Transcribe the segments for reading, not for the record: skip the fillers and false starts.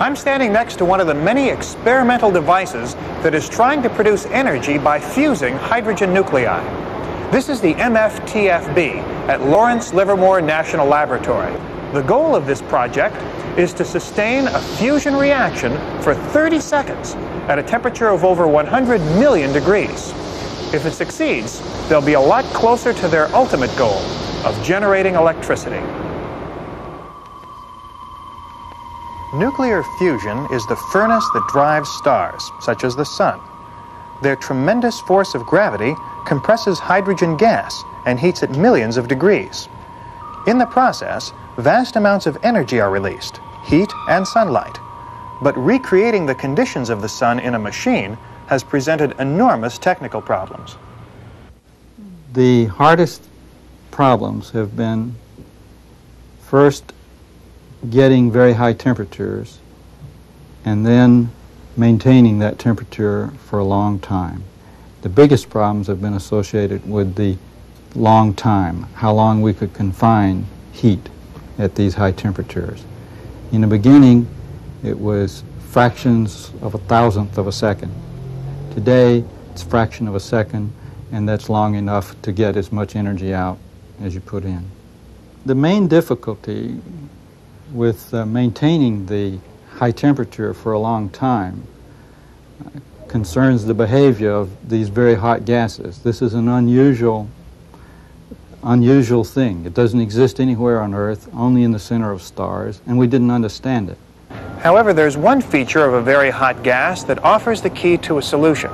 I'm standing next to one of the many experimental devices that is trying to produce energy by fusing hydrogen nuclei. This is the MFTFB at Lawrence Livermore National Laboratory. The goal of this project is to sustain a fusion reaction for 30 seconds at a temperature of over 100 million degrees. If it succeeds, they'll be a lot closer to their ultimate goal of generating electricity. Nuclear fusion is the furnace that drives stars, such as the sun. Their tremendous force of gravity compresses hydrogen gas and heats it millions of degrees. In the process, vast amounts of energy are released, heat and sunlight. But recreating the conditions of the sun in a machine has presented enormous technical problems. The hardest problems have been first getting very high temperatures and then maintaining that temperature for a long time. The biggest problems have been associated with the long time, how long we could confine heat at these high temperatures. In the beginning, it was fractions of a thousandth of a second. Today, it's a fraction of a second, and that's long enough to get as much energy out as you put in. The main difficulty with maintaining the high temperature for a long time concerns the behavior of these very hot gases. This is an unusual thing. It doesn't exist anywhere on Earth, only in the center of stars, and we didn't understand it. However, there's one feature of a very hot gas that offers the key to a solution.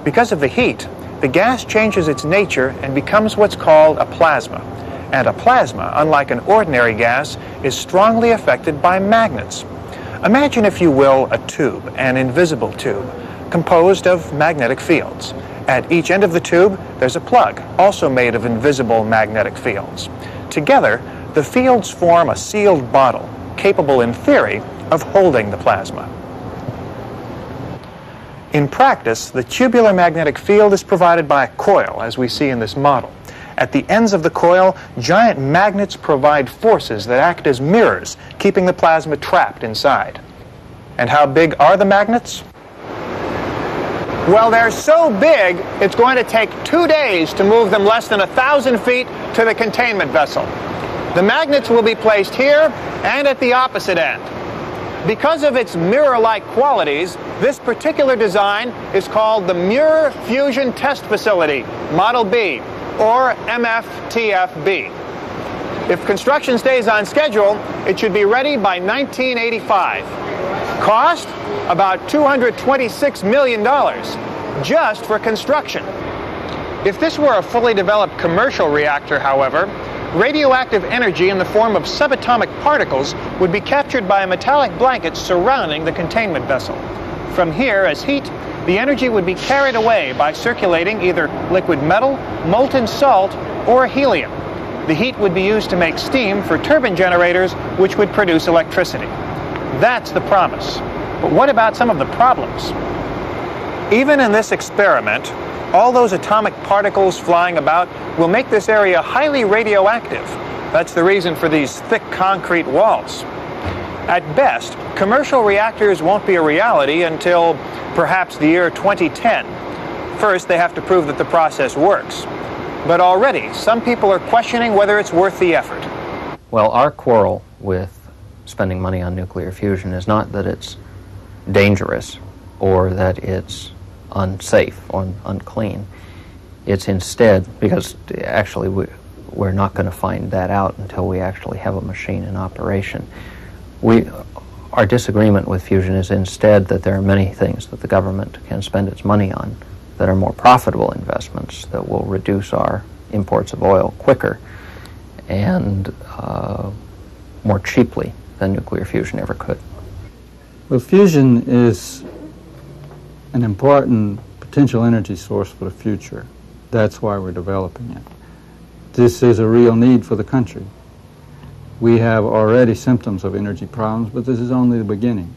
Because of the heat, the gas changes its nature and becomes what's called a plasma. And a plasma, unlike an ordinary gas, is strongly affected by magnets. Imagine, if you will, a tube, an invisible tube, composed of magnetic fields. At each end of the tube, there's a plug, also made of invisible magnetic fields. Together, the fields form a sealed bottle, capable in theory of holding the plasma. In practice, the tubular magnetic field is provided by a coil, as we see in this model. At the ends of the coil, giant magnets provide forces that act as mirrors, keeping the plasma trapped inside. And how big are the magnets? Well, they're so big, it's going to take 2 days to move them less than 1,000 feet to the containment vessel. The magnets will be placed here and at the opposite end. Because of its mirror-like qualities, this particular design is called the Mirror Fusion Test Facility, Model B, or MFTFB. If construction stays on schedule, it should be ready by 1985. Cost? About $226 million, just for construction. If this were a fully developed commercial reactor, however, radioactive energy in the form of subatomic particles would be captured by a metallic blanket surrounding the containment vessel. From here, as heat, the energy would be carried away by circulating either liquid metal, molten salt, or helium. The heat would be used to make steam for turbine generators, which would produce electricity. That's the promise. But what about some of the problems? Even in this experiment, all those atomic particles flying about will make this area highly radioactive. That's the reason for these thick concrete walls. At best, commercial reactors won't be a reality until perhaps the year 2010. First, they have to prove that the process works. But already, some people are questioning whether it's worth the effort. Well, our quarrel with spending money on nuclear fusion is not that it's dangerous or that it's unsafe or unclean. It's instead, because actually we're not going to find that out until we actually have a machine in operation. Our disagreement with fusion is instead that there are many things that the government can spend its money on that are more profitable investments that will reduce our imports of oil quicker and more cheaply than nuclear fusion ever could. Well, fusion is an important potential energy source for the future. That's why we're developing it. This is a real need for the country. We have already symptoms of energy problems, but this is only the beginning.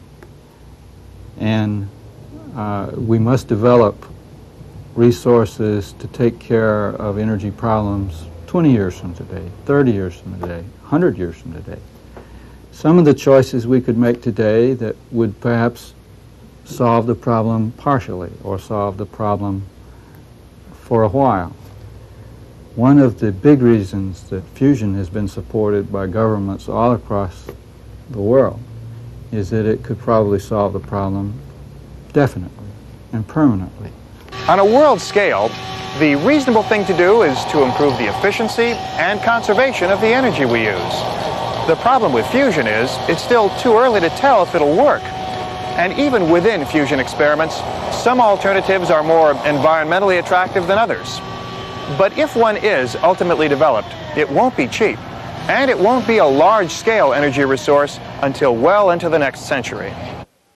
And we must develop resources to take care of energy problems 20 years from today, 30 years from today, 100 years from today. some of the choices we could make today that would perhaps solve the problem partially or solve the problem for a while. One of the big reasons that fusion has been supported by governments all across the world is that it could probably solve the problem definitely and permanently. On a world scale, the reasonable thing to do is to improve the efficiency and conservation of the energy we use. The problem with fusion is it's still too early to tell if it'll work. And even within fusion experiments, some alternatives are more environmentally attractive than others. But if one is ultimately developed, it won't be cheap, and it won't be a large-scale energy resource until well into the next century.